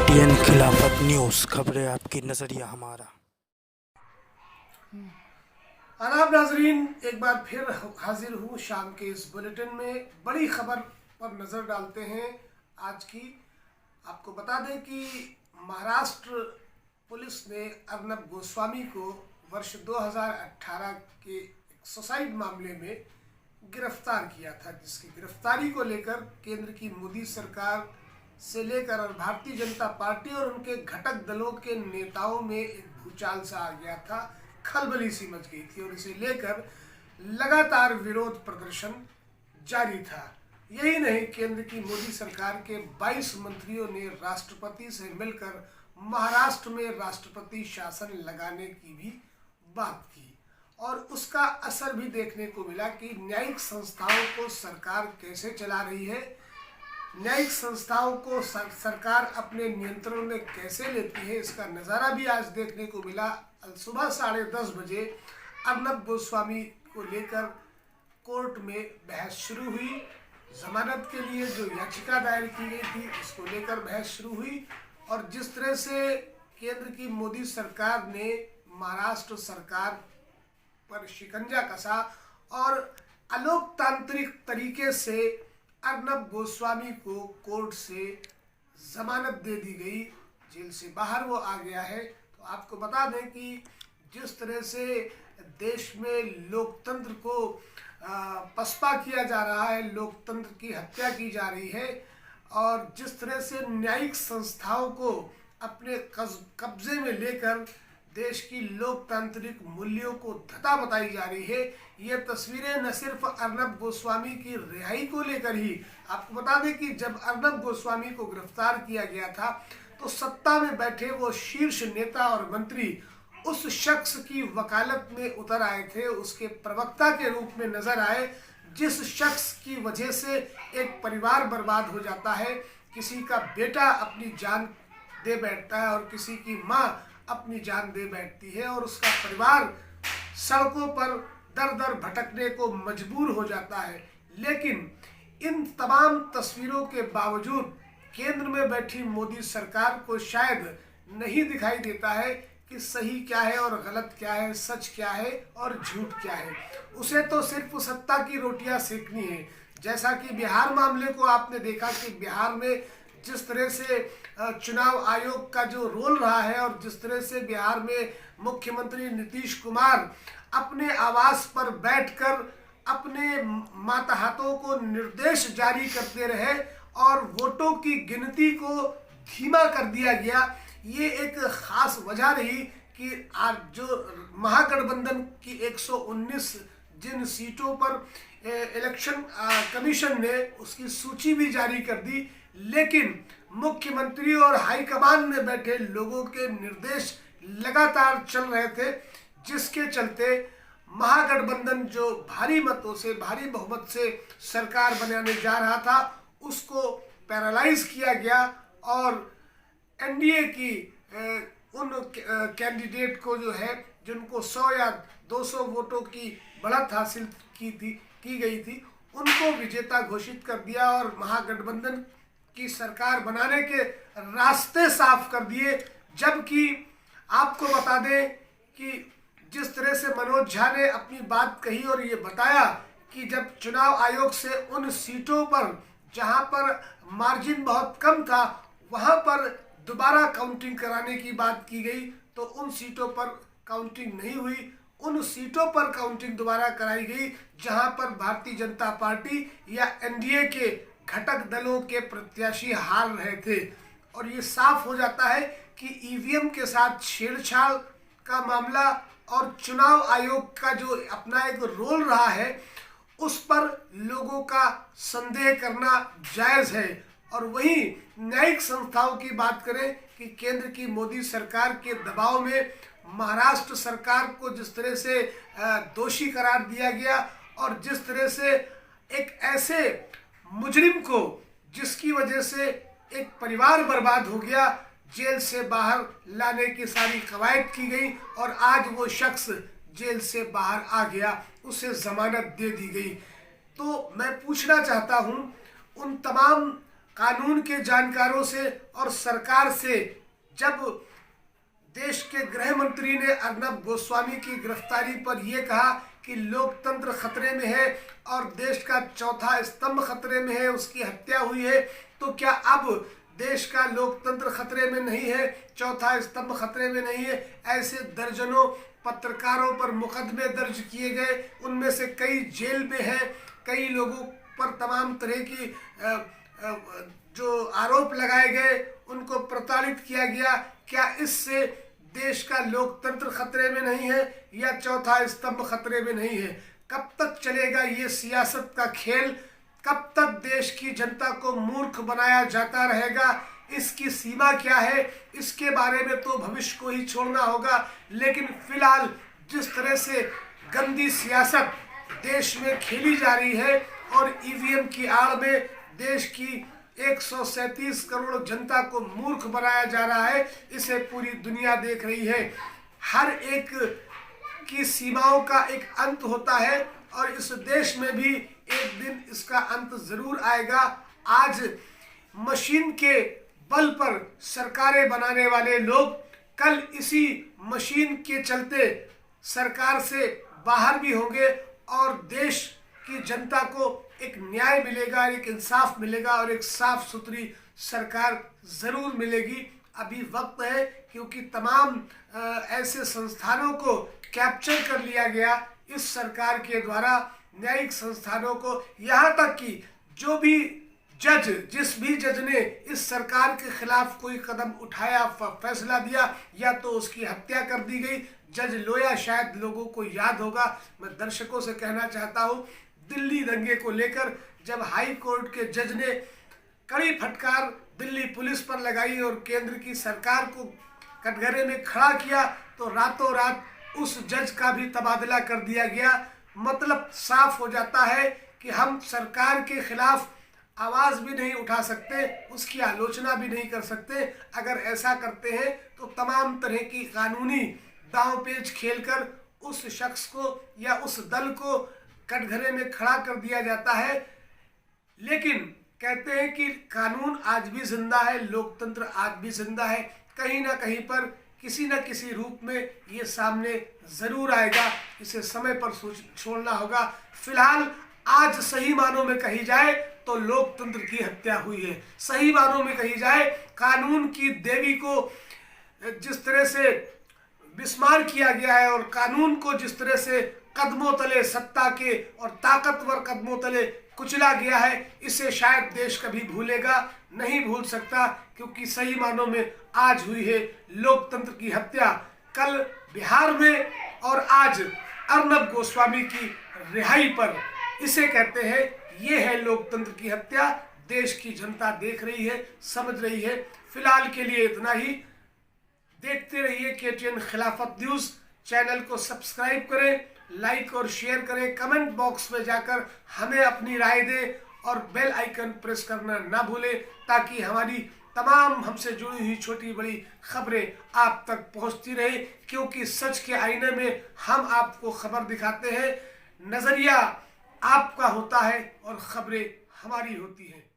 ATN खिलाफत news खबरें आपकी नजरिया हमारा। आदाब नाजरीन, एक बार फिर हाजिर हूँ शाम के इस बुलेटिन में। बड़ी खबर पर नज़र डालते हैं आज की। आपको बता दें कि महाराष्ट्र पुलिस ने अर्नब गोस्वामी को वर्ष 2018 के एक सुसाइड मामले में गिरफ्तार किया था, जिसकी गिरफ्तारी को लेकर केंद्र की मोदी सरकार से लेकर और भारतीय जनता पार्टी और उनके घटक दलों के नेताओं में एक भूचाल सा आ गया था, खलबली सी मच गई थी और इसे लेकर लगातार विरोध प्रदर्शन जारी था। यही नहीं, केंद्र की मोदी सरकार के 22 मंत्रियों ने राष्ट्रपति से मिलकर महाराष्ट्र में राष्ट्रपति शासन लगाने की भी बात की और उसका असर भी देखने को मिला कि न्यायिक संस्थाओं को सरकार कैसे चला रही है, न्यायिक संस्थाओं को सरकार अपने नियंत्रण में कैसे लेती है। इसका नज़ारा भी आज देखने को मिला। सुबह 10:30 बजे अर्नब गोस्वामी को लेकर कोर्ट में बहस शुरू हुई। जमानत के लिए जो याचिका दायर की गई थी उसको लेकर बहस शुरू हुई और जिस तरह से केंद्र की मोदी सरकार ने महाराष्ट्र सरकार पर शिकंजा कसा और अलोकतांत्रिक तरीके से अर्नब गोस्वामी को कोर्ट से जमानत दे दी गई, जेल से बाहर वो आ गया है। तो आपको बता दें कि जिस तरह से देश में लोकतंत्र को पसपा किया जा रहा है, लोकतंत्र की हत्या की जा रही है और जिस तरह से न्यायिक संस्थाओं को अपने कब्जे में लेकर देश की लोकतांत्रिक मूल्यों को धता बताई जा रही है। ये तस्वीरें न सिर्फ अर्नब गोस्वामी की रिहाई को लेकर ही, आपको बता दें कि जब अर्नब गोस्वामी को गिरफ्तार किया गया था तो सत्ता में बैठे वो शीर्ष नेता और मंत्री उस शख्स की वकालत में उतर आए थे, उसके प्रवक्ता के रूप में नजर आए, जिस शख्स की वजह से एक परिवार बर्बाद हो जाता है, किसी का बेटा अपनी जान दे बैठता है और किसी की माँ अपनी जान दे बैठती है और उसका परिवार सड़कों पर दर दर भटकने को मजबूर हो जाता है। लेकिन इन तमाम तस्वीरों के बावजूद केंद्र में बैठी मोदी सरकार को शायद नहीं दिखाई देता है कि सही क्या है और गलत क्या है, सच क्या है और झूठ क्या है। उसे तो सिर्फ सत्ता की रोटियां सेकनी है। जैसा कि बिहार मामले को आपने देखा कि बिहार में जिस तरह से चुनाव आयोग का जो रोल रहा है और जिस तरह से बिहार में मुख्यमंत्री नीतीश कुमार अपने आवास पर बैठकर अपने मातहतों को निर्देश जारी करते रहे और वोटों की गिनती को धीमा कर दिया गया, ये एक खास वजह रही कि आज जो महागठबंधन की 119 जिन सीटों पर इलेक्शन कमीशन ने उसकी सूची भी जारी कर दी, लेकिन मुख्यमंत्री और हाईकमान में बैठे लोगों के निर्देश लगातार चल रहे थे, जिसके चलते महागठबंधन जो भारी मतों से, भारी बहुमत से सरकार बनाने जा रहा था, उसको पैरालाइज किया गया और एनडीए की उन कैंडिडेट को जो है जिनको 100 या 200 वोटों की बढ़त हासिल की गई थी, उनको विजेता घोषित कर दिया और महागठबंधन की सरकार बनाने के रास्ते साफ कर दिए। जबकि आपको बता दें कि जिस तरह से मनोज झा ने अपनी बात कही और ये बताया कि जब चुनाव आयोग से उन सीटों पर जहां पर मार्जिन बहुत कम था वहां पर दोबारा काउंटिंग कराने की बात की गई, तो उन सीटों पर काउंटिंग नहीं हुई, उन सीटों पर काउंटिंग दोबारा कराई गई जहां पर भारतीय जनता पार्टी या एनडीए के घटक दलों के प्रत्याशी हार रहे थे। और ये साफ हो जाता है कि ईवीएम के साथ छेड़छाड़ का मामला और चुनाव आयोग का जो अपना एक रोल रहा है उस पर लोगों का संदेह करना जायज़ है। और वहीं न्यायिक संस्थाओं की बात करें कि केंद्र की मोदी सरकार के दबाव में महाराष्ट्र सरकार को जिस तरह से दोषी करार दिया गया और जिस तरह से एक ऐसे मुजरिम को जिसकी वजह से एक परिवार बर्बाद हो गया, जेल से बाहर लाने की सारी कवायद की गई और आज वो शख्स जेल से बाहर आ गया, उसे जमानत दे दी गई। तो मैं पूछना चाहता हूं उन तमाम कानून के जानकारों से और सरकार से जब देश के गृह मंत्री ने अर्नब गोस्वामी की गिरफ्तारी पर यह कहा कि लोकतंत्र खतरे में है और देश का चौथा स्तंभ खतरे में है, उसकी हत्या हुई है, तो क्या अब देश का लोकतंत्र खतरे में नहीं है, चौथा स्तंभ खतरे में नहीं है? ऐसे दर्जनों पत्रकारों पर मुकदमे दर्ज किए गए, उनमें से कई जेल में हैं, कई लोगों पर तमाम तरह की जो आरोप लगाए गए उनको प्रताड़ित किया गया। क्या इससे देश का लोकतंत्र खतरे में नहीं है या चौथा स्तंभ खतरे में नहीं है? कब तक चलेगा ये सियासत का खेल? कब तक देश की जनता को मूर्ख बनाया जाता रहेगा? इसकी सीमा क्या है? इसके बारे में तो भविष्य को ही छोड़ना होगा। लेकिन फिलहाल जिस तरह से गंदी सियासत देश में खेली जा रही है और ईवीएम की आड़ में देश की 137 करोड़ जनता को मूर्ख बनाया जा रहा है, इसे पूरी दुनिया देख रही है। हर एक की सीमाओं का एक अंत होता है और इस देश में भी एक दिन इसका अंत जरूर आएगा। आज मशीन के बल पर सरकारें बनाने वाले लोग कल इसी मशीन के चलते सरकार से बाहर भी होंगे और देश की जनता को एक न्याय मिलेगा, एक इंसाफ मिलेगा और एक साफ सुथरी सरकार जरूर मिलेगी। अभी वक्त है, क्योंकि तमाम ऐसे संस्थानों को कैप्चर कर लिया गया इस सरकार के द्वारा, न्यायिक संस्थानों को, यहाँ तक कि जो भी जज, जिस भी जज ने इस सरकार के खिलाफ कोई कदम उठाया, फैसला दिया, या तो उसकी हत्या कर दी गई। जज लोया शायद लोगों को याद होगा। मैं दर्शकों से कहना चाहता हूँ, दिल्ली दंगे को लेकर जब हाई कोर्ट के जज ने कड़ी फटकार दिल्ली पुलिस पर लगाई और केंद्र की सरकार को कटघरे में खड़ा किया, तो रातों रात उस जज का भी तबादला कर दिया गया। मतलब साफ हो जाता है कि हम सरकार के खिलाफ आवाज भी नहीं उठा सकते, उसकी आलोचना भी नहीं कर सकते। अगर ऐसा करते हैं तो तमाम तरह की कानूनी दांव-पेच खेलकर उस शख्स को या उस दल को कटघरे में खड़ा कर दिया जाता है। लेकिन कहते हैं कि कानून आज भी जिंदा है, लोकतंत्र आज भी जिंदा है। कहीं ना कहीं पर किसी न किसी रूप में ये सामने जरूर आएगा, इसे समय पर छोड़ना होगा। फिलहाल आज सही मानों में कही जाए तो लोकतंत्र की हत्या हुई है। सही मानों में कही जाए, कानून की देवी को जिस तरह से बिस्मार किया गया है और कानून को जिस तरह से कदमों तले, सत्ता के और ताकतवर कदमों तले कुचला गया है, इसे शायद देश कभी भूलेगा नहीं, भूल सकता, क्योंकि सही मानों में आज हुई है लोकतंत्र की हत्या। कल बिहार में और आज अर्नब गोस्वामी की रिहाई पर, इसे कहते हैं, ये है लोकतंत्र की हत्या। देश की जनता देख रही है, समझ रही है। फिलहाल के लिए इतना ही। देखते रहिए KTN खिलाफत न्यूज़। चैनल को सब्सक्राइब करें, लाइक और शेयर करें, कमेंट बॉक्स में जाकर हमें अपनी राय दें और बेल आइकन प्रेस करना ना भूलें, ताकि हमारी तमाम हमसे जुड़ी हुई छोटी बड़ी खबरें आप तक पहुंचती रहे। क्योंकि सच के आईने में हम आपको खबर दिखाते हैं, नजरिया आपका होता है और खबरें हमारी होती हैं।